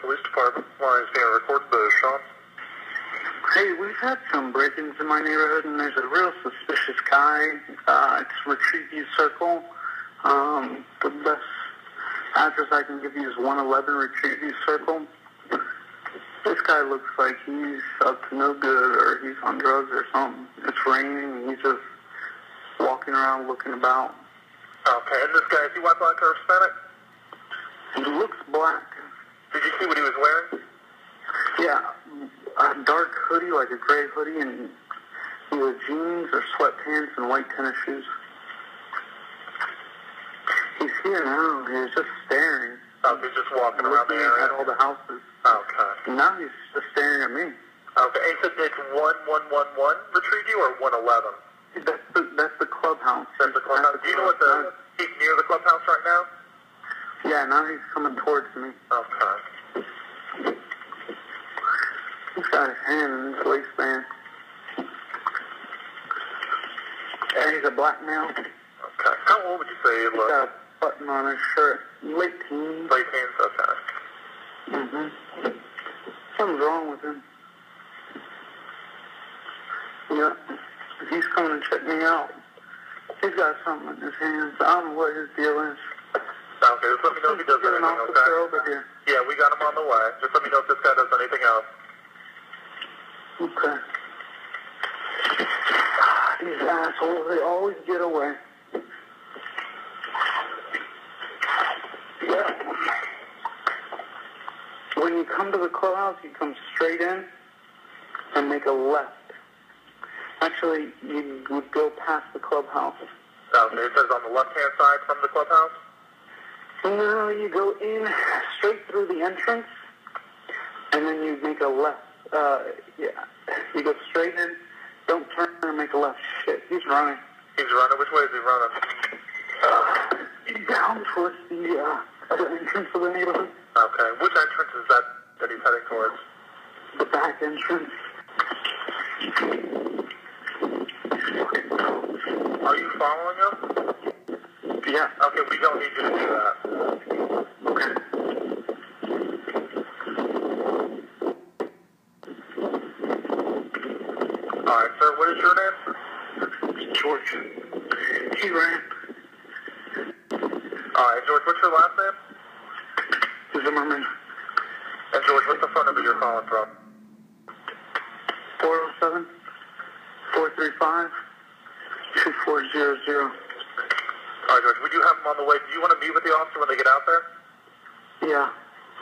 Police Department. Lines being recorded. Sean. Hey, we've had some break-ins in my neighborhood, and there's a real suspicious guy. It's Retrieve View Circle. The best address I can give you is 111 Retrieve View Circle. This guy looks like he's up to no good, or he's on drugs or something. It's raining, and he's just walking around looking about. Okay, and this guy, is he white, black, or Hispanic? He looks black. Did you see what he was wearing? Yeah, a dark hoodie, like a gray hoodie, and either jeans or sweatpants and white tennis shoes. He's here now. He's just staring. Oh, he's just walking around the area? At all the houses. Okay. And now he's just staring at me. Okay, and so it's 1111 Retrieve You or 111? That's the clubhouse. That's the clubhouse. Do you know what he's near the clubhouse right now? Yeah, now he's coming towards me. Okay. He's got his hand in his waistband. And he's a black male. Okay. How old would you say he looks? He's got a button on his shirt. Late teens. Late teens, okay. Mm-hmm. Something's wrong with him. Yeah. He's coming to check me out. He's got something in his hands. I don't know what his deal is. Okay, just let me know if he does anything, okay? Over here. Yeah, we got him on the way. Just let me know if this guy does anything else. Okay. These assholes, they always get away. Yeah. When you come to the clubhouse, you come straight in and make a left. Actually, you would go past the clubhouse. Okay, it says on the left-hand side from the clubhouse? No, you go in straight through the entrance, and then you make a left. Yeah, you go straight in, don't turn and make a left. Shit, he's running. He's running? Which way is he running? Down towards the other entrance of the neighborhood. Okay, which entrance is that he's heading towards? The back entrance. Are you following him? Yeah. Okay, we don't need you to do that. Okay. Alright, sir, what is your name? George. He ran. Alright, George, what's your last name? Zimmerman. And George, what's the phone number you're calling from? 407-435-2400. All right, George, we do have them on the way. Do you want to meet with the officer when they get out there? Yeah.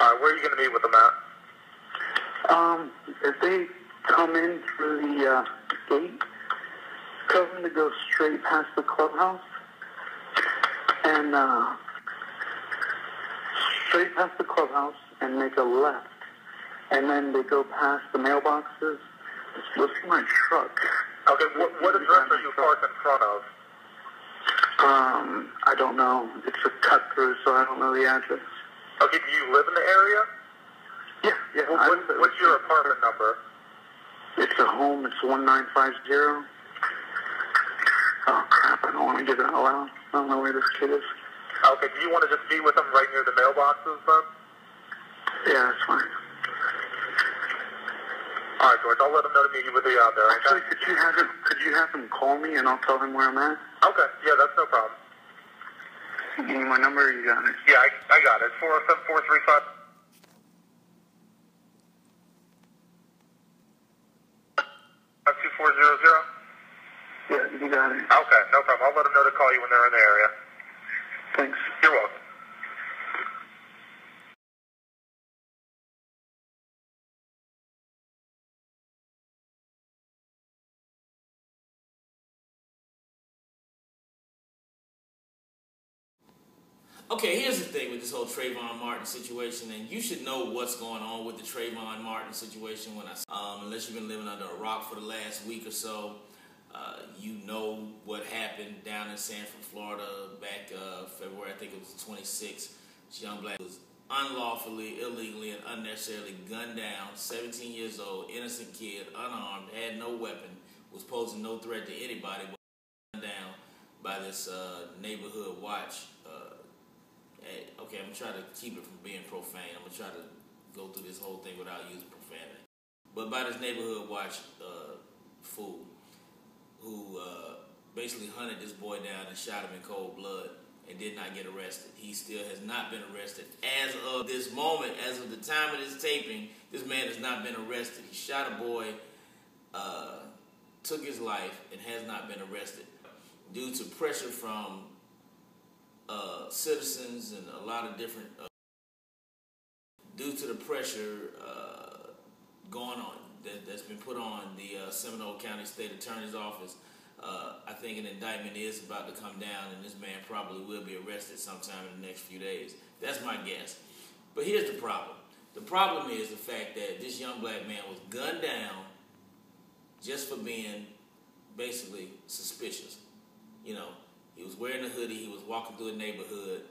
All right, where are you going to meet with them at? If they come in through the gate, tell them to go straight past the clubhouse and straight past the clubhouse and make a left. And then they go past the mailboxes. You'll see my truck. Okay, what address are you parked in front of? I don't know. It's a cut through, so I don't know the address. Okay, do you live in the area? Yeah. What's your apartment number? It's a home. It's 1950. Oh, crap. I don't want to give it out loud. don't know where this kid is. Okay, do you want to just meet with him right near the mailboxes, then? Yeah, that's fine. All right, George, I'll let him know to meet you with you out there, okay? Actually, could you have him call me and I'll tell him where I'm at? Okay, yeah, that's no problem. You need my number or you got it? Yeah, I got it. 407-435. 2400? Yeah, you got it. Okay, no problem. I'll let them know to call you when they're in the area. Thanks. You're welcome. Okay, here's the thing with this whole Trayvon Martin situation, and you should know what's going on with the Trayvon Martin situation unless you've been living under a rock for the last week or so. You know what happened down in Sanford, Florida back February, I think it was the 26th. This young black was unlawfully, illegally, and unnecessarily gunned down, 17 years old, innocent kid, unarmed, had no weapon, was posing no threat to anybody, but gunned down by this neighborhood watch. Okay, I'm going to try to keep it from being profane. I'm going to try to go through this whole thing without using profanity. But by this neighborhood watch fool who basically hunted this boy down and shot him in cold blood and did not get arrested. He still has not been arrested. As of this moment, as of the time of this taping, this man has not been arrested. He shot a boy, took his life, and has not been arrested due to pressure from citizens and a lot of different due to the pressure going on that's been put on the Seminole County State Attorney's Office. I think an indictment is about to come down, and this man probably will be arrested sometime in the next few days. That's my guess. But here's the problem. The problem is the fact that this young black man was gunned down just for being basically suspicious. You know, he was wearing a hoodie, he was walking through a neighborhood,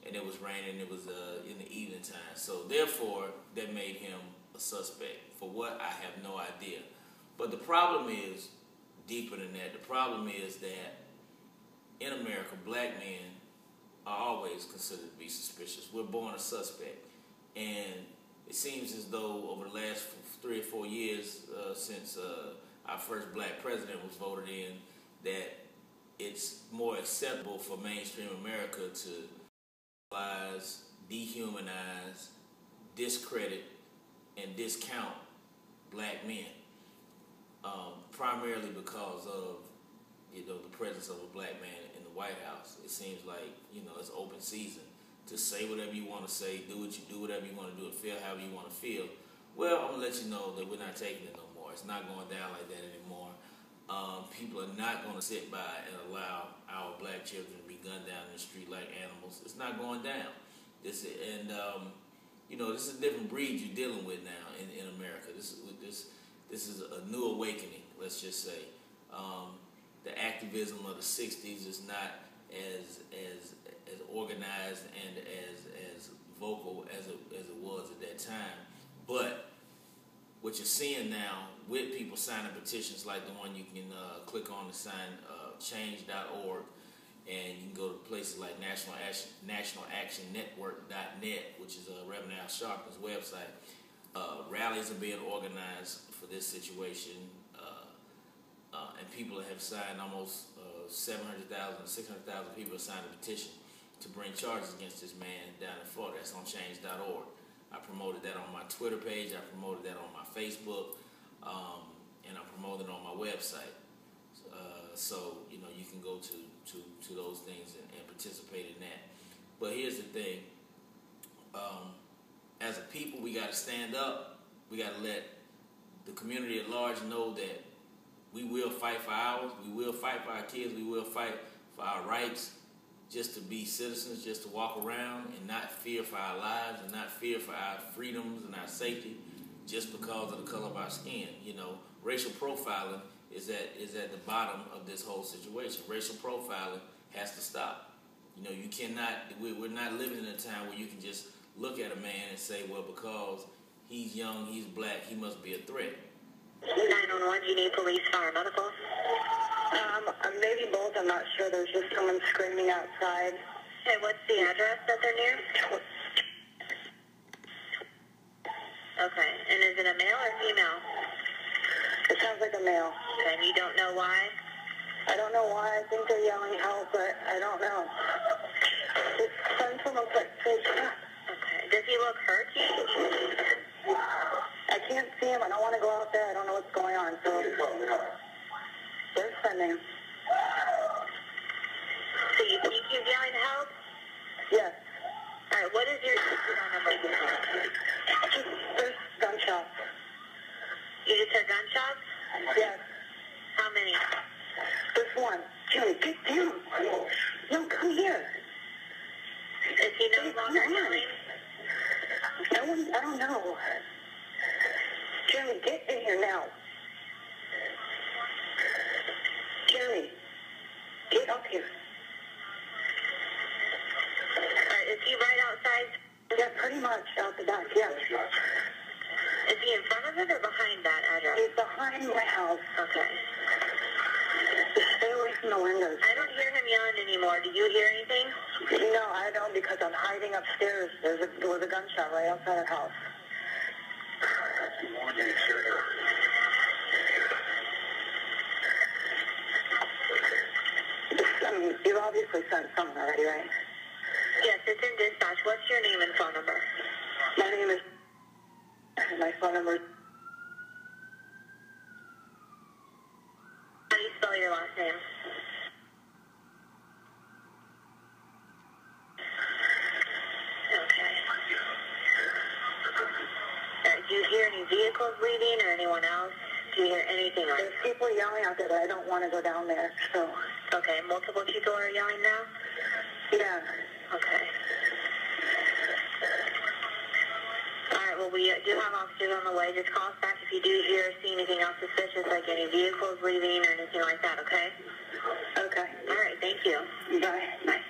and it was raining, it was in the evening time. So therefore, that made him a suspect. For what, I have no idea. But the problem is deeper than that. The problem is that in America, black men are always considered to be suspicious. We're born a suspect. And it seems as though over the last 3 or 4 years since our first black president was voted in, that it's more acceptable for mainstream America to lies, dehumanize, discredit, and discount black men, primarily because of the presence of a black man in the White House. It seems like it's open season to say whatever you want to say, do whatever you want to do, and feel however you want to feel. Well, I'm gonna let you know that we're not taking it no more. It's not going down like that anymore. People are not going to sit by and allow our black children to be gunned down in the street like animals. It's not going down. This is a different breed you're dealing with now in America. This is a new awakening. Let's just say the activism of the '60s is not as organized and as vocal as it was at that time, but what you're seeing now with people signing petitions like the one you can click on to sign change.org, and you can go to places like nationalactionnetwork.net, which is Reverend Al Sharpton's website. Rallies are being organized for this situation, and people have signed almost 700,000, 600,000 people have signed a petition to bring charges against this man down in Florida. That's on change.org. I promoted that on my Twitter page, I promoted that on my Facebook, and I promoted it on my website. So you can go to those things and participate in that. But here's the thing. As a people, we got to stand up. We got to let the community at large know that we will fight for ours. We will fight for our kids. We will fight for our rights, just to be citizens, just to walk around and not fear for our lives and not fear for our freedoms and our safety just because of the color of our skin. Racial profiling is at the bottom of this whole situation. Racial profiling has to stop. You cannot, we're not living in a time where you can just look at a man and say, well, because he's young, he's black, he must be a threat. 911, you need police, fire, medical? Maybe both. I'm not sure. There's just someone screaming outside. Okay, what's the address that they're near? Okay, and is it a male or female? It sounds like a male. Okay, and you don't know why? I don't know why. I think they're yelling help, but I don't know. It's son from a place. Okay, does he look hurt to you? I can't see him. I don't want to go out there. I don't know what's going on. So they're sending. So you think he's yelling help? Yes. All right, what is your phone number? There's gunshots. You just heard gunshots? Yes. How many? There's one. Jimmy, get down. No, come here. Is he no longer yelling? I don't know. Jeremy, get in here now. Jeremy, get up here. Is he right outside? Yeah, pretty much out the back, yeah. Is he in front of it or behind that address? He's behind my house. Okay. Just stay away from the windows. I don't hear him yelling anymore. Do you hear anything? No, I don't, because I'm hiding upstairs. There was a gunshot right outside our house. You've obviously sent someone already, right? Yes, it's in dispatch. What's your name and phone number? My name is... My phone number is... How do you spell your last name? Okay. Do you hear any vehicles leaving or anyone else? Do you hear anything? There's people yelling out there, but I don't want to go down there, so... Okay, multiple people are yelling now? Yeah. Okay. All right, well, we do have officers on the way. Just call us back if you do hear or see anything else suspicious, like any vehicles leaving or anything like that, okay? Okay. All right, thank you. Bye. Bye.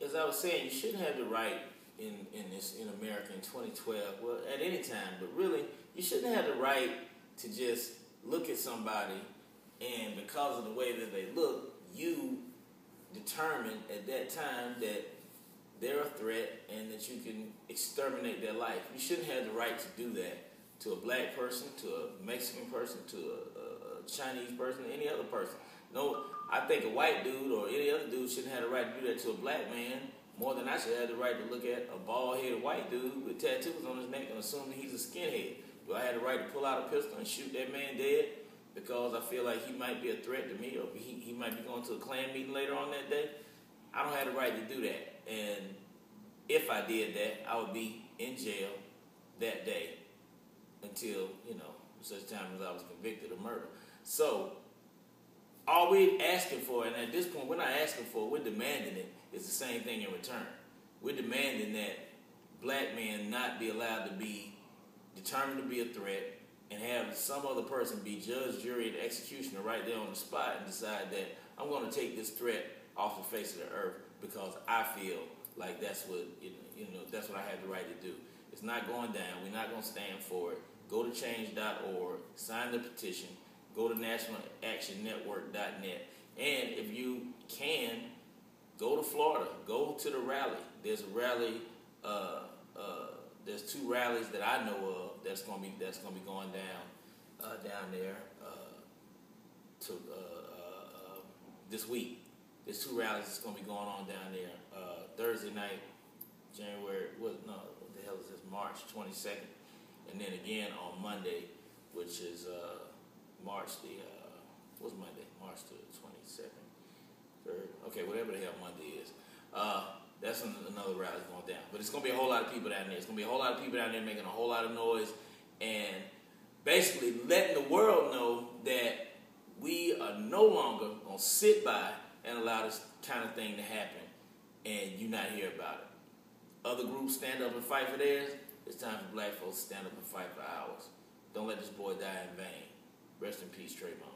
As I was saying, you shouldn't have the right in America in 2012, well, at any time, but really, you shouldn't have the right to just look at somebody and because of the way that they look, you determine at that time that they're a threat and that you can exterminate their life. You shouldn't have the right to do that to a black person, to a Mexican person, to a Chinese person, any other person. No, I think a white dude or any other dude shouldn't have the right to do that to a black man more than I should have the right to look at a bald-headed white dude with tattoos on his neck and assume that he's a skinhead. Do I have the right to pull out a pistol and shoot that man dead because I feel like he might be a threat to me or he might be going to a Klan meeting later on that day? I don't have the right to do that. And if I did that, I would be in jail that day until, such time as I was convicted of murder. So, all we're asking for, and at this point we're not asking for, we're demanding it, is the same thing in return. We're demanding that black men not be allowed to be determined to be a threat and have some other person be judge, jury, and executioner right there on the spot and decide that I'm going to take this threat off the face of the earth because I feel like that's what that's what I have the right to do. It's not going down. We're not going to stand for it. Go to change.org, sign the petition, go to nationalactionnetwork.net, and if you can, go to Florida, go to the rally. There's a rally. There's two rallies that I know of that's going to be going down there this week. There's two rallies that's going to be going on down there. Thursday night, March 22nd, and then again on Monday, which is March the March the 22nd, 3rd. Okay, whatever the hell Monday is. That's another rally going down. But it's going to be a whole lot of people down there. It's going to be a whole lot of people down there making a whole lot of noise and basically letting the world know that we are no longer going to sit by and allow this kind of thing to happen and you not hear about it. Other groups stand up and fight for theirs. It's time for black folks to stand up and fight for ours. Don't let this boy die in vain. Rest in peace, Trayvon.